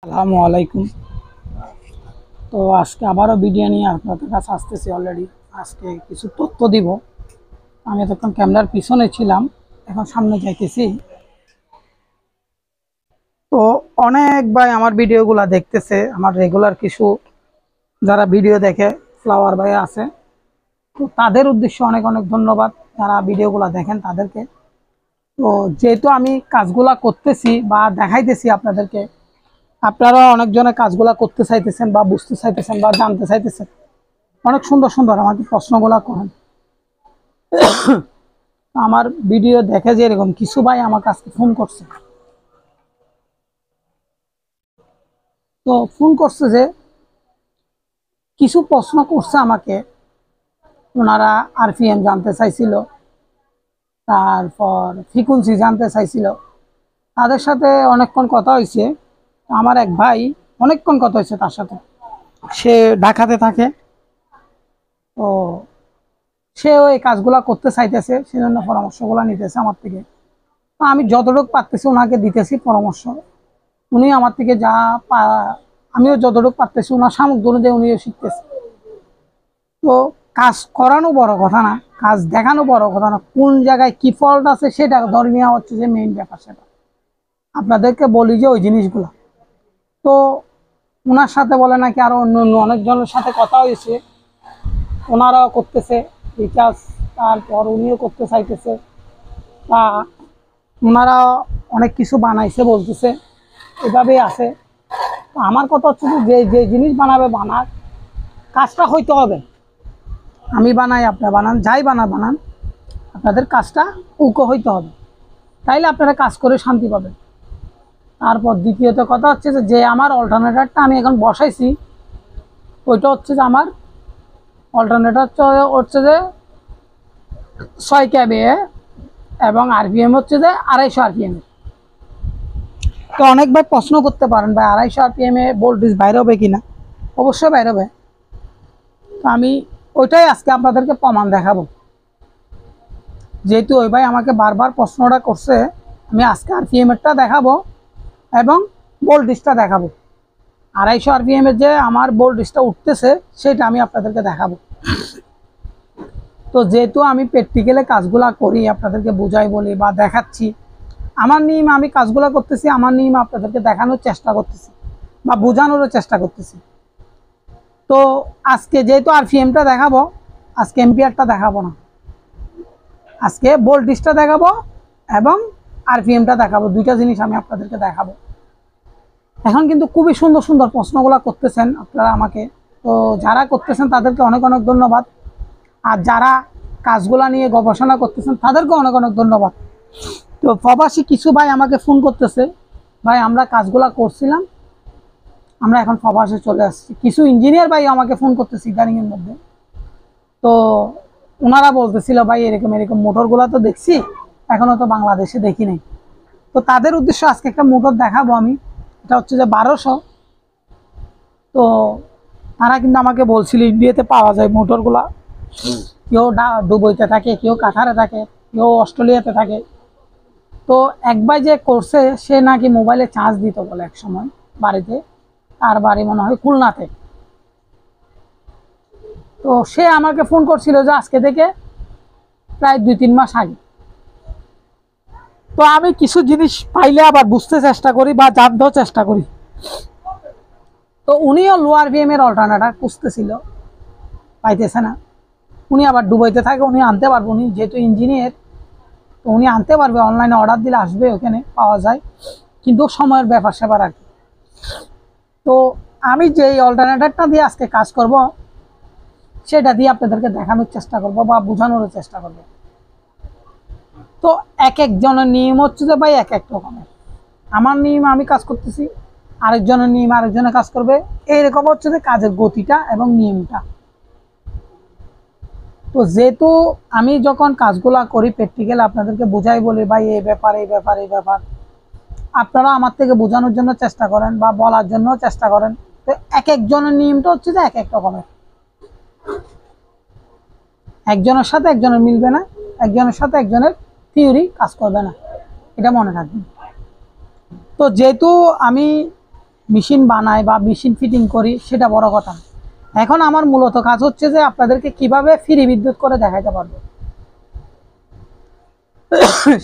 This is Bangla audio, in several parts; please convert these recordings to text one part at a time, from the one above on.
আসসালামু আলাইকুম। তো আজকে আবারও ভিডিও নিয়ে আপনাদের কাছে আসতেছি। অলরেডি আজকে কিছু তথ্য দিব। আমি এতক্ষণ ক্যামেরার পিছনে ছিলাম, এখন সামনে যাইতেছি। তো অনেক ভাই আমার ভিডিওগুলো দেখতেছে, আমার রেগুলার কিছু যারা ভিডিও দেখে ফ্লাওয়ার ভাই আছে, তো তাদের উদ্দেশ্যে অনেক অনেক ধন্যবাদ যারা ভিডিওগুলো দেখেন তাদেরকে। তো যেহেতু আমি কাজগুলা করতেছি বা দেখাইতেছি আপনাদেরকে, আপনারা অনেকজনে কাজগুলা করতে চাইতেছেন বা বুঝতে চাইতেছেন বা জানতে চাইতেছেন, অনেক সুন্দর সুন্দর আমাকে প্রশ্নগুলা করেন। আমার ভিডিও দেখে যে এরকম কিছু ভাই আমার কাছে ফোন করছে, তো ফোন করছে যে কিছু প্রশ্ন করছে আমাকে। ওনারা আরপিএম জানতে চাইছিল, তারপর ফ্রিকুয়েন্সি জানতে চাইছিল। তাদের সাথে অনেকক্ষণ কথা হয়েছে। আমার এক ভাই, অনেকক্ষণ কথা হয়েছে তার সাথে, সে ঢাকাতে থাকে। তো সেও এই কাজগুলা করতে চাইতেছে, সেজন্য পরামর্শগুলো নিতেছে আমার থেকে। তো আমি যতটুকু পারতেছি ওনাকে দিতেছি পরামর্শ। উনি আমার থেকে যা আমিও যতটুকু পারতেছি ওনার সামগ্রী অনুযায়ী উনিও শিখতেছে। তো কাজ করানো বড় কথা না, কাজ দেখানো বড় কথা না, কোন জায়গায় কি ফল্ট আছে সেটা ধর্মীয় হচ্ছে যে মেইন ব্যাপার। সেটা আপনাদেরকে বলি যে ওই জিনিসগুলো। তো ওনার সাথে বলে নাকি আরো অন্য অন্য অনেকজনের সাথে কথা হয়েছে, ওনারাও করতেছে রিচার্জ, তারপর উনিও করতে চাইতেছে, বা ওনারা অনেক কিছু বানাইছে বলতেছে, এভাবেই আছে। তো আমার কথা হচ্ছে যে যে জিনিস বানাবে বানাক, কাজটা হইতে হবে। আমি বানাই, আপনারা বানান, যাই বানান, আপনাদের কাজটা উকো হইতে হবে, তাইলে আপনারা কাজ করে শান্তি পাবেন। তারপর দ্বিতীয়ত কথা হচ্ছে যে আমার অল্টারনেটরটা আমি এখন বসাইছি, ওইটা হচ্ছে যে আমার অল্টারনেটর হচ্ছে যে 6 kVA এবং আরপিএম হচ্ছে যে 250 আরপিএম। তো অনেকবার প্রশ্ন করতে পারেন ভাই 250 আরপিএম এ ভোল্টেজ বাইরে হবে কিনা। অবশ্যই বাইরে হবে। তো আমি ওইটাই আজকে আপনাদেরকে প্রমাণ দেখাবো। যেহেতু ওই ভাই আমাকে বারবার প্রশ্নটা করছে, আমি আজকে আরপিএম এরটা দেখাবো এবং ভোল্টেজটা দেখাবো। 250 আরপিএম এর যে আমার ভোল্টেজটা উঠতেছে সেটা আমি আপনাদেরকে দেখাবো। তো যেহেতু আমি প্র্যাকটিক্যালে কাজগুলা করি, আপনাদেরকে বুঝাই বলি বা দেখাচ্ছি, আমার নিয়ম আমি কাজগুলো করতেছি, আমার নিয়ম আপনাদেরকে দেখানোর চেষ্টা করতেছি বা বোঝানোরও চেষ্টা করতেছি। তো আজকে যেহেতু আরপিএমটা দেখাবো, আজকে এম্পিয়ারটা দেখাবো না, আজকে ভোল্টেজটা দেখাবো এবং আরপিএমটা দেখাবো, দুইটা জিনিস আমি আপনাদেরকে দেখাবো। এখন কিন্তু খুবই সুন্দর সুন্দর প্রশ্নগুলো করতেছেন আপনারা আমাকে। তো যারা করতেছেন তাদেরকে অনেক অনেক ধন্যবাদ, আর যারা কাজগুলা নিয়ে গবেষণা করতেছেন তাদেরকে অনেক অনেক ধন্যবাদ। তো প্রবাসী কিছু ভাই আমাকে ফোন করতেছে, ভাই আমরা কাজগুলা করছিলাম, আমরা এখন প্রবাসে চলে আসছি। কিছু ইঞ্জিনিয়ার ভাই আমাকে ফোন করতেছে ইদানিংয়ের মধ্যে। তো ওনারা বলতেছিল ভাই এরকম এরকম মোটরগুলা তো দেখছি, এখনো তো বাংলাদেশে দেখি নাই। তো তাদের উদ্দেশ্যে আজকে একটা মোটর দেখাবো আমি, এটা হচ্ছে যে 1200। তো তারা কিন্তু আমাকে বলছিল ইন্ডিয়াতে পাওয়া যায় মোটরগুলা, কেউ দুবইতে থাকে, কেউ কাতারে থাকে, কেউ অস্ট্রেলিয়াতে থাকে। তো এক ভাই যে করছে সে নাকি মোবাইলে চার্জ দিত বলে এক সময় বাড়িতে, তার বাড়ি মনে হয় খুলনাতে। তো সে আমাকে ফোন করছিল যে আজকে থেকে প্রায় 2-3 মাস আগে। তো আমি কিছু জিনিস পাইলে আবার বুঝতে চেষ্টা করি বা জানতেও চেষ্টা করি। তো উনিও লোয়ার ভিএম এর অল্টারনেটর খুঁজতেছিল, পাইতেছে না। উনি আবার দুবাইতে থাকে, উনি আনতে পারবে, উনি যেহেতু ইঞ্জিনিয়ার, তো উনি আনতে পারবে, অনলাইনে অর্ডার দিলে আসবে, ওখানে পাওয়া যায়, কিন্তু সময়ের ব্যাপার সেবার আর কি। তো আমি যে অল্টারনেটরটা দিয়ে আজকে কাজ করব সেটা দিয়ে আপনাদেরকে দেখানোর চেষ্টা করব বা বোঝানোর চেষ্টা করব। তো এক একজনের নিয়ম হচ্ছে যে ভাই এক এক রকমের। আমার নিয়ম আমি কাজ করতেছি, আরেকজনের নিয়ম আরেকজনে কাজ করবে, এইরকম হচ্ছে যে কাজের গতিটা এবং নিয়মটা। তো যেহেতু আমি যখন কাজগুলা করি প্র্যাকটিক্যাল আপনাদেরকে বোঝাই বলি ভাই এই ব্যাপার এই ব্যাপার এই ব্যাপার, আপনারা আমার থেকে বোঝানোর জন্য চেষ্টা করেন বা বলার জন্য চেষ্টা করেন। তো এক একজনের নিয়মটা হচ্ছে যে এক এক রকমের, একজনের সাথে একজনের মিলবে না, একজনের সাথে একজনের থিওরি কাজ করবে না, এটা মনে রাখবেন। তো যেহেতু আমি মেশিন বানাই বা মেশিন ফিটিং করি সেটা বড় কথা না। এখন আমার মূলত কাজ হচ্ছে যে আপনাদেরকে কিভাবে ফ্রি বিদ্যুৎ করে দেখাতে পারবো,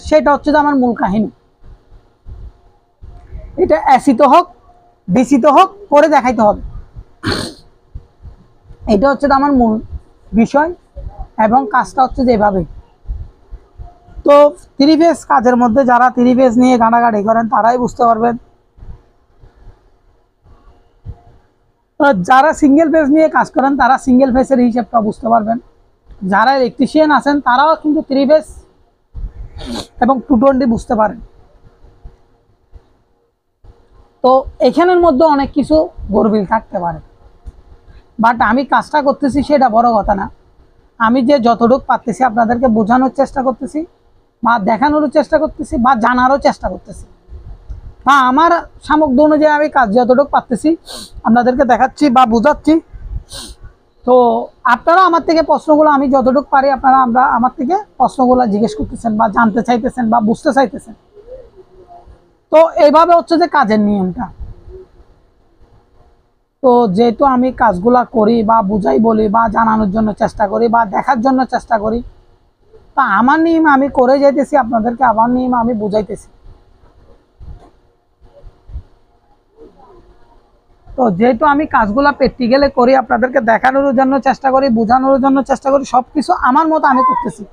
সেটা হচ্ছে যে আমার মূল কাহিনী। এটা এসি তো হোক ডিসি তো হোক করে দেখাইতে হবে, এটা হচ্ছে আমার মূল বিষয়। এবং কাজটা হচ্ছে যেভাবে, তো থ্রি ফেজ কাজের মধ্যে যারা থ্রি ফেজ নিয়ে ঘাটাঘাটি করেন তারাই বুঝতে পারবেন, যারা সিঙ্গেল ফেজ নিয়ে কাজ করেন তারা সিঙ্গেল ফেজের হিসাবটা বুঝতে পারবেন, যারা ইলেকট্রিশিয়ান আছেন তারাও কিন্তু থ্রি ফেজ এবং 220 বুঝতে পারেন। তো এখানের মধ্যে অনেক কিছু গরমিল থাকতে পারে, বাট আমি কাজটা করতেছি সেটা বড় কথা না। আমি যে যতটুকু পারতেছি আপনাদেরকে বোঝানোর চেষ্টা করতেছি বা দেখানোর চেষ্টা করতেছি বা জানারও চেষ্টা করতেছি, বা আমার সামগ্রী অনুযায়ী আমি কাজ যতটুকু পারতেছি আপনাদেরকে দেখাচ্ছি বা বোঝাচ্ছি। তো আপনারা আমার থেকে প্রশ্নগুলো, আমি যতটুকু পারি আপনারা আমার থেকে প্রশ্নগুলো জিজ্ঞেস করতেছেন বা জানতে চাইতেছেন বা বুঝতে চাইতেছেন। তো এইভাবে হচ্ছে যে কাজের নিয়মটা। তো যেহেতু আমি কাজগুলা করি বা বুঝাই বলি বা জানানোর জন্য চেষ্টা করি বা দেখার জন্য চেষ্টা করি, তা আমার নিয়ম আমি করে যাইতেছি, আপনাদেরকে আমার নিয়ম আমি বুঝাইতেছি। তো যেহেতু আমি কাজগুলা প্র্যাকটিক্যালে করি, আপনাদেরকে দেখানোর জন্য চেষ্টা করি, বোঝানোর জন্য চেষ্টা করি, সবকিছু আমার মতো আমি করতেছি।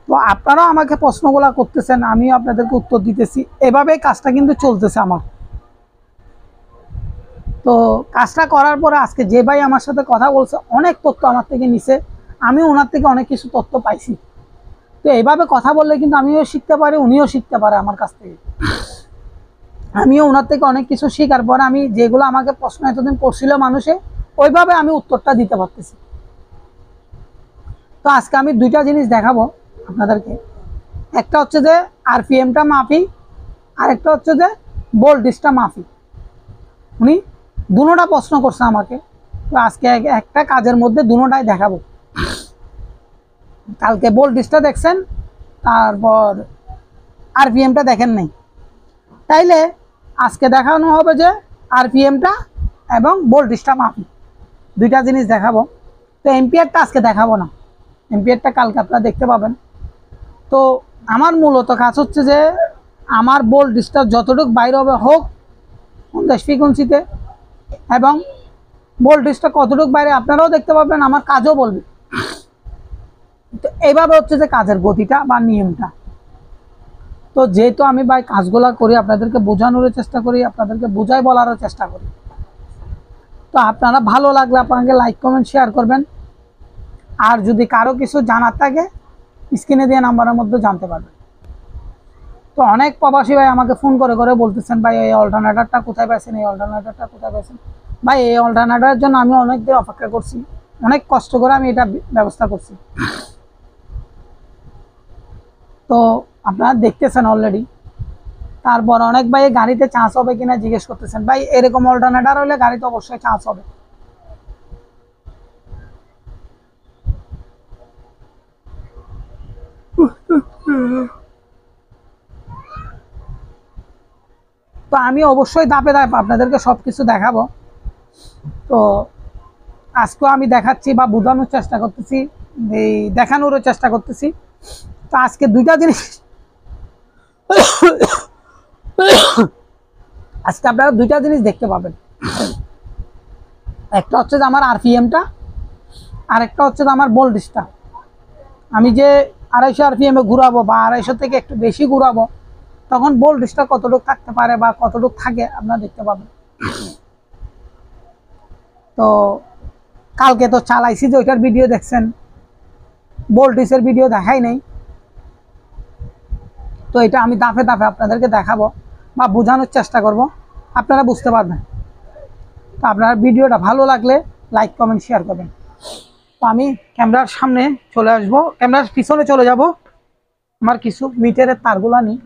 তো আপনারাও আমাকে প্রশ্নগুলা করতেছেন, আমিও আপনাদেরকে উত্তর দিতেছি, এভাবেই কাজটা কিন্তু চলতেছে আমার। তো কাজটা করার পরে আজকে যে ভাই আমার সাথে কথা বলছে অনেক তথ্য আমার থেকে নিছে, আমি ওনার থেকে অনেক কিছু তথ্য পাইছি। তো এইভাবে কথা বললে কিন্তু আমিও শিখতে পারি, উনিও শিখতে পারে আমার কাছ থেকে। আমিও ওনার থেকে অনেক কিছু শেখার পর আমি যেগুলো আমাকে প্রশ্ন এতদিন করছিল মানুষে, ওইভাবে আমি উত্তরটা দিতে পারতেছি। তো আজকে আমি দুইটা জিনিস দেখাবো আপনাদেরকে, একটা হচ্ছে যে আরপিএমটা মাপি, আর একটা হচ্ছে যে ভোল্টেজটা মাপি। উনি দুটোটা প্রশ্ন করছে আমাকে, তো আজকে একটা কাজের মধ্যে দুটোটাই দেখাবো। কালকে ভোল্টেজটা দেখছেন, তারপর আরপিএমটা দেখেন নাই, তাইলে আজকে দেখানো হবে যে আরপিএমটা এবং ভোল্টেজটা মাপি, দুইটা জিনিস দেখাবো। তো এম্পিয়ারটা আজকে দেখাবো না, এম্পিয়ারটা কালকে আপনারা দেখতে পাবেন। তো আমার মূলত কাজ হচ্ছে যে আমার ভোল্টেজটা যতটুকু বাইরে হবে হোক 50 ফ্রিকোয়েন্সিতে, এবং ভোল্টেজটা কতটুকু বাইরে আপনারাও দেখতে পাবেন, আমার কাজও বলবে। তো এইভাবে হচ্ছে যে কাজের গতিটা বা নিয়মটা। তো যেহেতু আমি ভাই কাজগুলা করি, আপনাদেরকে বোঝানোর চেষ্টা করি, আপনাদেরকে বোঝাই বলারও চেষ্টা করি। তো আপনারা ভালো লাগলে আপনাকে লাইক কমেন্ট শেয়ার করবেন, আর যদি কারো কিছু জানার থাকে স্ক্রিনে দিয়ে নাম্বারের মধ্যে জানতে পারবেন। তো অনেক প্রবাসী ভাই আমাকে ফোন করে করে বলতেছেন, ভাই এই অল্টারনেটরটা কোথায় পাইছেন, এই অল্টারনেটরটা কোথায় পাইছেন। ভাই এই অল্টারনেটরের জন্য আমি অনেক দিন অপেক্ষা করছি, অনেক কষ্ট করে আমি এটা ব্যবস্থা করছি। তো আপনারা দেখতেছেন অলরেডি। তারপর অনেক ভাই গাড়িতে চান্স হবে কিনা জিজ্ঞেস করতেছেন, ভাই এরকম অল্টারনেটর হলে গাড়িতে অবশ্যই চান্স হবে। তো আমি অবশ্যই ধাপে ধাপে আপনাদেরকে সব কিছু দেখাবো। তো আজকেও আমি দেখাচ্ছি বা বোঝানোর চেষ্টা করতেছি, এই দেখানোরও চেষ্টা করতেছি। তো আজকে দুইটা জিনিস আজকে আপনারা দুইটা জিনিস দেখতে পাবেন, একটা হচ্ছে যে আমার আরপিএমটা, আর একটা হচ্ছে যে আমার ভোল্টেজটা। আমি যে 250 আরপিএমে ঘুরাবো বা 250 থেকে একটু বেশি ঘুরাবো, তখন ভোল্টেজটা কতটুকু থাকতে পারে বা কতটুকু থাকে আপনারা দেখতে পাবেন। তো কালকে তো চালাইছি যে ওইটার ভিডিও দেখছেন, ভোল্টেজের ভিডিও দেখাই নাই। তো এটা আমি ধাপে ধাপে আপনাদেরকে দেখাবো বা বোঝানোর চেষ্টা করব, আপনারা বুঝতে পারবেন। তো আপনার ভিডিওটা ভালো লাগলে লাইক কমেন্ট শেয়ার করবেন। তো আমি ক্যামেরার সামনে চলে আসব, ক্যামেরার পিছনে চলে যাব, আমার কিছু মিটারের তারগুলা নিই।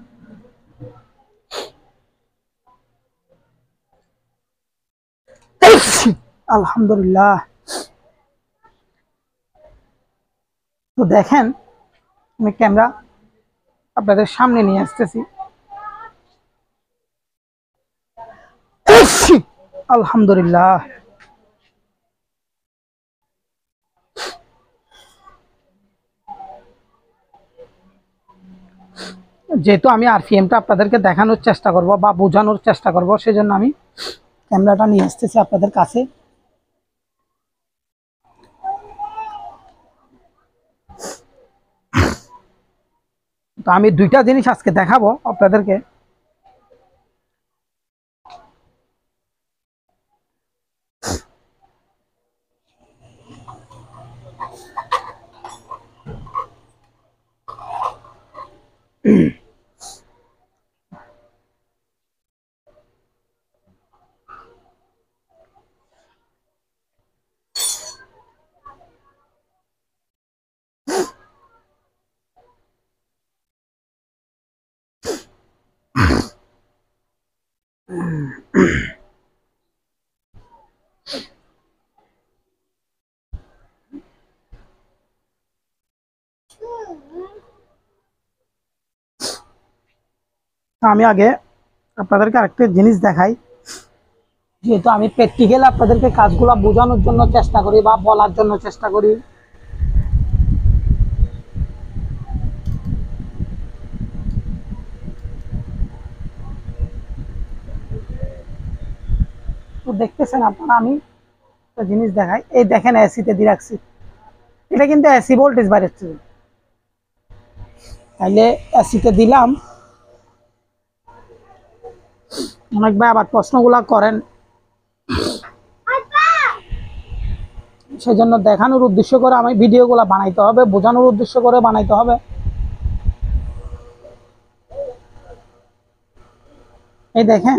আলহামদুলিল্লাহ। তো দেখেন আমি ক্যামেরা আপনাদের সামনে নিয়ে আসতেছি। আলহামদুলিল্লাহ। যেহেতু আমি আরপিএমটা আপনাদেরকে দেখানোর চেষ্টা করব বা বোঝানোর চেষ্টা করব, সেজন্য আমি ক্যামেরাটা নিয়ে আসতেছি আপনাদের কাছে। তো আমি দুইটা জিনিস আজকে দেখাবো আপনাদেরকে। আমি আগে আপনাদেরকে আরেকটা জিনিস দেখাই। যেহেতু আমি প্র্যাকটিক্যাল আপনাদেরকে কাজগুলো বোঝানোর জন্য চেষ্টা করি বা বলার জন্য চেষ্টা করি, তো দেখতেছেন আপনারা, আমি একটা জিনিস দেখাই। এই দেখেন এসিতে দিয়ে রাখছি, এটা কিন্তু এসি ভোল্টেজ বাইরে হচ্ছে। তাইলে এসিতে দিলাম। অনেক ভাই আবার প্রশ্নগুলা করেন, সেজন্য দেখানোর উদ্দেশ্য করে আমি ভিডিওগুলো বানাইতে হবে, বোঝানোর উদ্দেশ্য করে বানাইতে হবে। এই দেখেন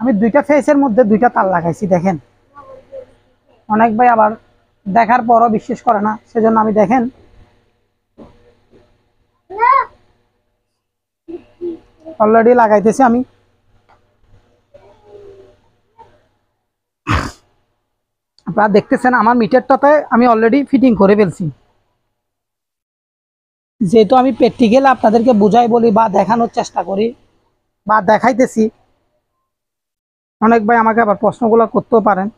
আমি দুইটা ফেসের মধ্যে দুইটা তার লাগাইছি, দেখেন। অনেক ভাই আবার দেখার পরও বিশ্বাস করে না, সেজন্য আমি দেখেন অলরেডি লাগাইতেছি। আমি আপনারা দেখতেছেন আমার মিটারটাতে আমি অলরেডি ফিটিং করে ফেলছি। যেহেতু আমি প্র্যাকটিক্যাল আপনাদেরকে বুঝাই বলি বা দেখানোর চেষ্টা করি বা দেখাইতেছি, অনেক ভাই আমাকে আবার প্রশ্নগুলো করতেও পারেন।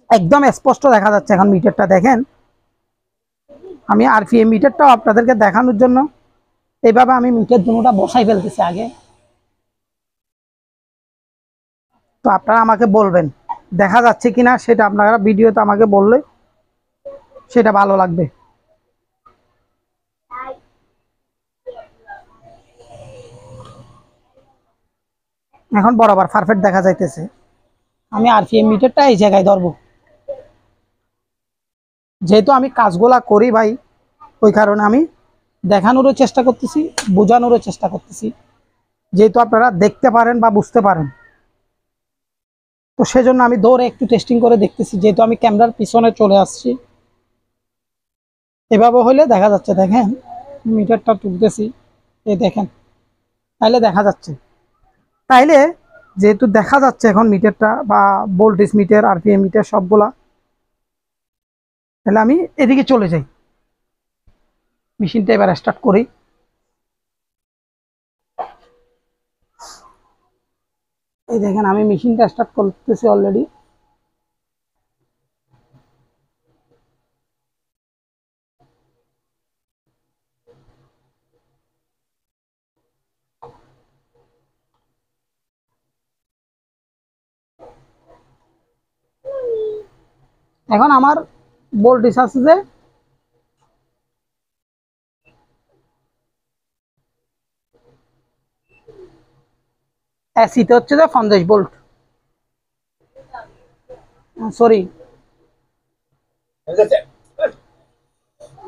একদম স্পষ্ট দেখা যাচ্ছে এখন মিটারটা, দেখেন। আমি আরপিএম মিটারটাও আপনাদেরকে দেখানোর জন্য এইভাবে আমি মিটার দুটোটা বসাই ফেলতেছি আগে। তো আপনারা আমাকে বলবেন দেখা যাচ্ছে কিনা, সেটা আপনারা ভিডিওতে আমাকে বললে সেটা ভালো লাগবে। এখন বরাবর পারফেক্ট দেখা যাইতেছে। আমি আরপিএম মিটারটা এই জায়গায় ধরবো। যেহেতু আমি কাজগুলা করি ভাই, ওই কারণে আমি দেখানোরও চেষ্টা করতেছি, বোঝানোরও চেষ্টা করতেছি, যেহেতু আপনারা দেখতে পারেন বা বুঝতে পারেন। তো সেজন্য আমি দৌড়ে একটু টেস্টিং করে দেখতেছি, যেহেতু আমি ক্যামেরার পিছনে চলে আসছি। এভাবে হলে দেখা যাচ্ছে, দেখেন মিটারটা তুলতেছি, এই দেখেন, তাইলে দেখা যাচ্ছে। তাইলে যেহেতু দেখা যাচ্ছে এখন মিটারটা বা ভোল্টেজ মিটার আরপিএম মিটার সবগুলা, তাহলে আমি এদিকে চলে যাই, মেশিনটা এবার স্টার্ট করি। এই দেখেন আমি মেশিনটা স্টার্ট করতেছি অলরেডি। এখন আমার ভোল্টেজ আছে যে এসিতে হচ্ছে যে 50 volt, sorry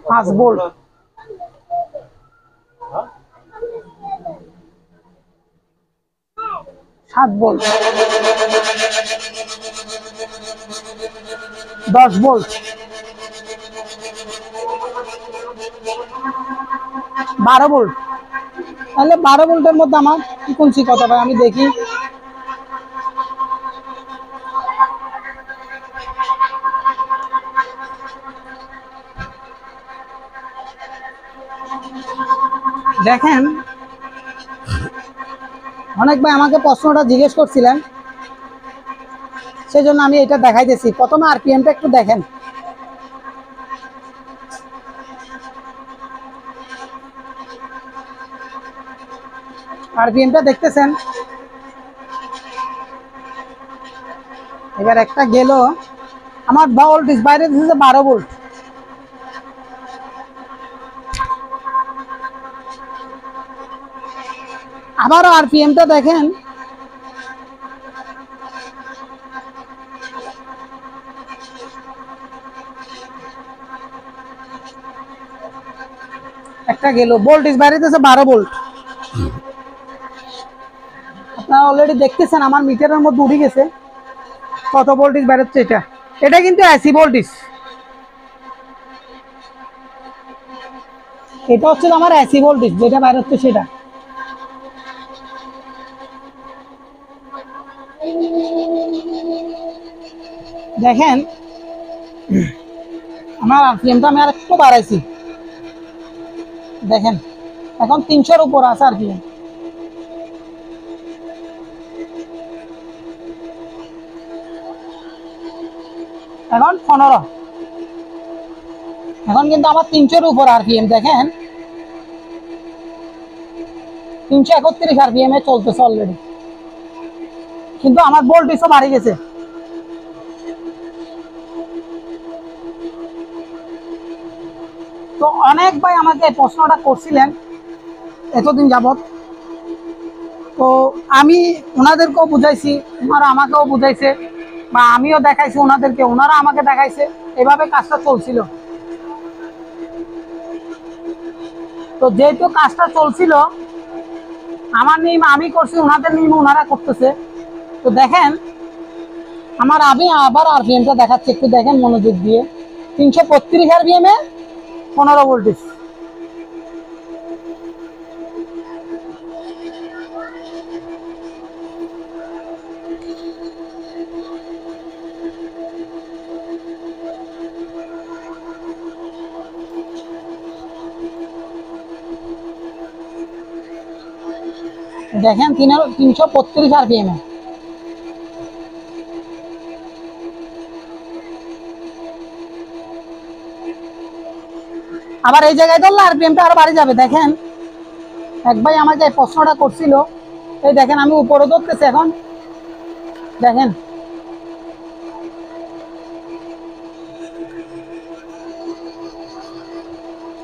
5 volt, 7 volt, 10 volt, 12 volt. তাহলে 12 ভোল্টের মধ্যে আমার ফ্রিকোয়েন্সি কত ভাই আমি দেখি। দেখেন অনেক ভাই আমাকে প্রশ্নটা জিজ্ঞেস করছিলেন, সেই জন্য আমি এটা দেখাইতেছি। প্রথমে আরপিএমটা একটু দেখেন। আরপিএমটা দেখতেছেন। এবার একটা গেল, আমার ভোল্টেজ বাইরে দিচ্ছে 12 ভোল্ট। আবারও আরপিএমটা দেখেন, একটা গেল, ভোল্টেজ বাইরে দিচ্ছে 12 ভোল্ট। আপনারা অলরেডি দেখতেছেন আমার মিটারের মধ্যে উঠে গেছে কত ভোল্টেজ বেরোচ্ছে। এটা এটা কিন্তু এসি ভোল্টেজ। এটা হচ্ছে আমার এসি ভোল্টেজ, যেটা বেরোচ্ছে সেটা। দেখেন আমার আরপিএমটা আমি আর একটু বাড়াইছি। দেখেন এখন 300-র উপর আছে আরপিএম। এখন 15। এখন কিন্তু আমার 300-র উপর আরপিএম। দেখেন 331 আরপিএম এ চলতেছে অলরেডি, কিন্তু আমার ভোল্টেজও বাড়ে গেছে। তো অনেক ভাই আমাকে প্রশ্নটা করছিলেন এতদিন যাবত। তো আমি ওনাদেরকেও বুঝাইছি, ওনারা আমাকেও বুঝাইছে, বা আমিও দেখাইছি ওনাদেরকে, ওনারা আমাকে দেখাইছে। এভাবে কাজটা চলছিল। তো যেহেতু কাজটা চলছিল, আমার নিয়ম আমি করছি, ওনাদের নিয়ম ওনারা করতেছে। তো দেখেন আমি আবার আরপিএমটা দেখাচ্ছি, একটু দেখেন মনোযোগ দিয়ে। 332 আরপিএম এ 15 ভোল্টেজ। দেখেন 332 আরপিএম এ। আবার এই জায়গায় ধরলে আরপিএমটা আরো বাড়ি যাবে। দেখেন এক ভাই আমাকে এই প্রশ্নটা করছিল, এই দেখেন আমি উপরে ধরতেছি এখন। দেখেন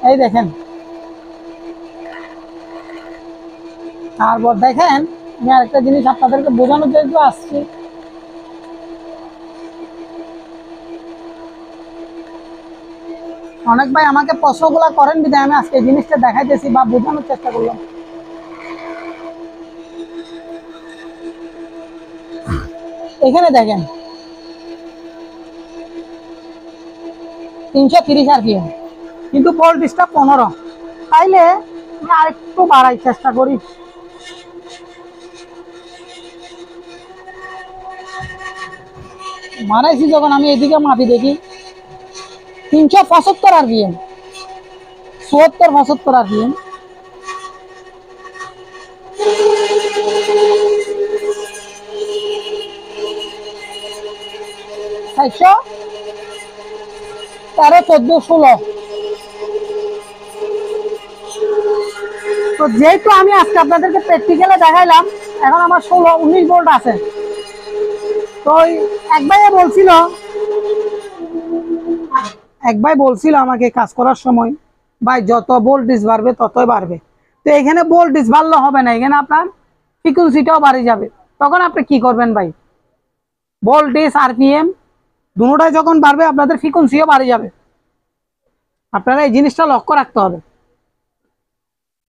এই দেখেন। তারপর দেখেন আমি আরেকটা জিনিস আপনাদেরকে বোঝানোর জন্য আসছি। অনেক ভাই আমাকে প্রশ্নগুলো করেন বিধায় আমি আজকে এই জিনিসটা দেখাইতেছি বা বোঝানোর চেষ্টা করলাম। এখানে দেখেন 330 আরপিএম, কিন্তু ভোল্টেজটা 15। তাইলে আমি আরেকটু বাড়াই চেষ্টা করি। মারাইছি যখন আমি এদিকে মাপি দেখি 375 আরপিএম, 74-75 আরপিএম। চারশো 13, 14, 16। তো যেহেতু আমি আজকে আপনাদেরকে প্র্যাকটিক্যালে দেখাইলাম, এখন আমার 16-19 ভোল্ট আছে। তো এক ভাই বলছিল আমাকে কাজ করার সময়, ভাই যত ভোল্টেজ বাড়বে ততই বাড়বে। তো এখানে ভোল্টেজ বাড়লে হবে না, এখানে আপনার ফ্রিকোয়েন্সিটাও বাড়ে যাবে। তখন আপনি কি করবেন ভাই? ভোল্টেজ আরপিএম দুটোটাই যখন বাড়বে আপনাদের ফ্রিকোয়েন্সিও বাড়ে যাবে। আপনারা এই জিনিসটা লক্ষ্য রাখতে হবে।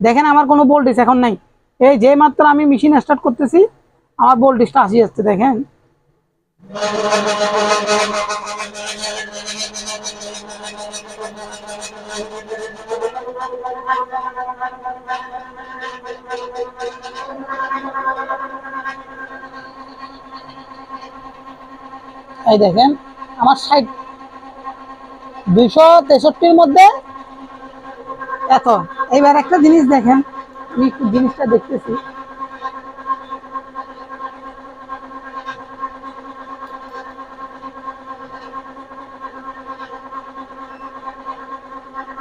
দেখেন আমার কোনো ভোল্টেজ এখন নাই। এই যে মাত্র আমি মেশিন স্টার্ট করতেছি আমার ভোল্টেজটা আসি যাচ্ছে। দেখেন এই দেখেন আমার 263-র মধ্যে এত এবার একটা জিনিস দেখেন, আমি একটু জিনিসটা দেখতেছি।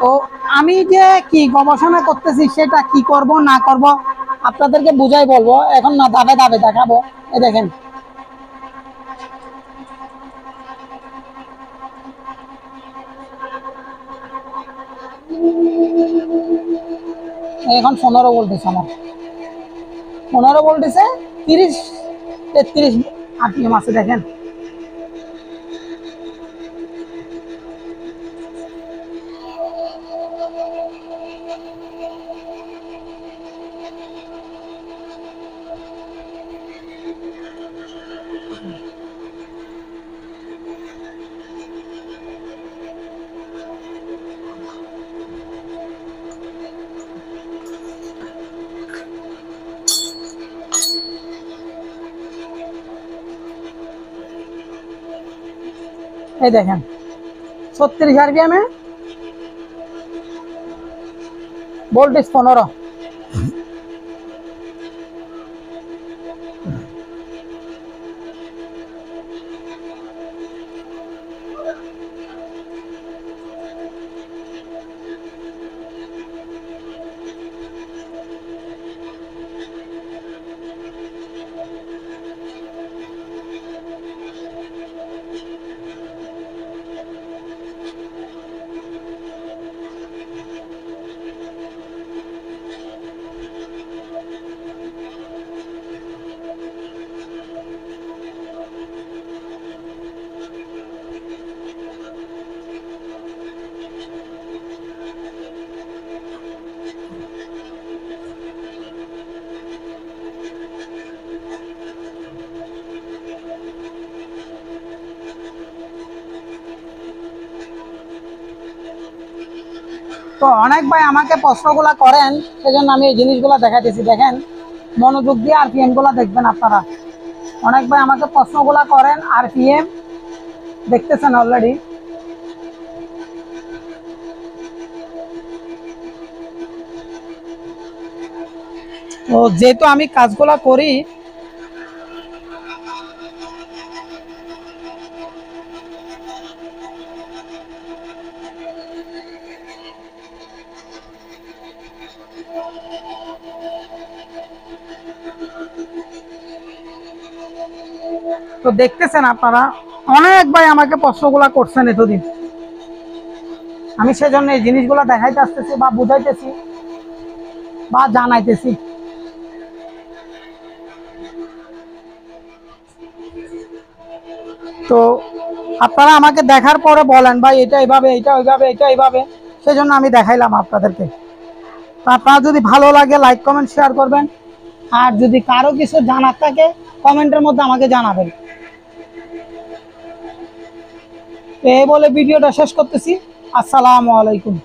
তো আমি যে কি গবেষণা করতেছি সেটা কি করব না করব আপনাদেরকে বুঝাই বলবো, এখন না ধাপে ধাপে দেখাবো। এই দেখেন, এখন 15 বলতেছে আমার, 15 বলতেছে, 30 33 আরপিএম আছে দেখেন। এই দেখেন 36 আরপিএম এ ভোল্টেজ 15। তো অনেক ভাই আমাকে প্রশ্নগুলা করেন, সেজন্য আমি এই জিনিসগুলো দেখাইতেছি। দেখেন, মনোযোগ দিয়ে আরপিএম গুলা দেখবেন আপনারা। অনেক ভাই আমাকে প্রশ্নগুলা করেন, আরপিএম দেখতেছেন অলরেডি। তো যেহেতু আমি কাজগুলা করি, তো দেখতেছেন আপনারা, অনেক ভাই আমাকে প্রশ্নগুলা করছেন এতদিন। আমি সেজন্য এই জিনিসগুলা দেখাইতে আসতেছি বা বুঝাইতেছি বা জানাইতেছি। তো আপনারা আমাকে দেখার পরে বলেন ভাই এটা এইভাবে, এটা ওইভাবে, এটা এইভাবে, সেজন্য আমি দেখাইলাম আপনাদেরকে। তো আপনারা যদি ভালো লাগে লাইক কমেন্ট শেয়ার করবেন, আর যদি কারো কিছু জানার থাকে কমেন্টের মধ্যে আমাকে জানাবেন। তো এই বলে ভিডিওটা শেষ করতেছি। আসসালামু আলাইকুম।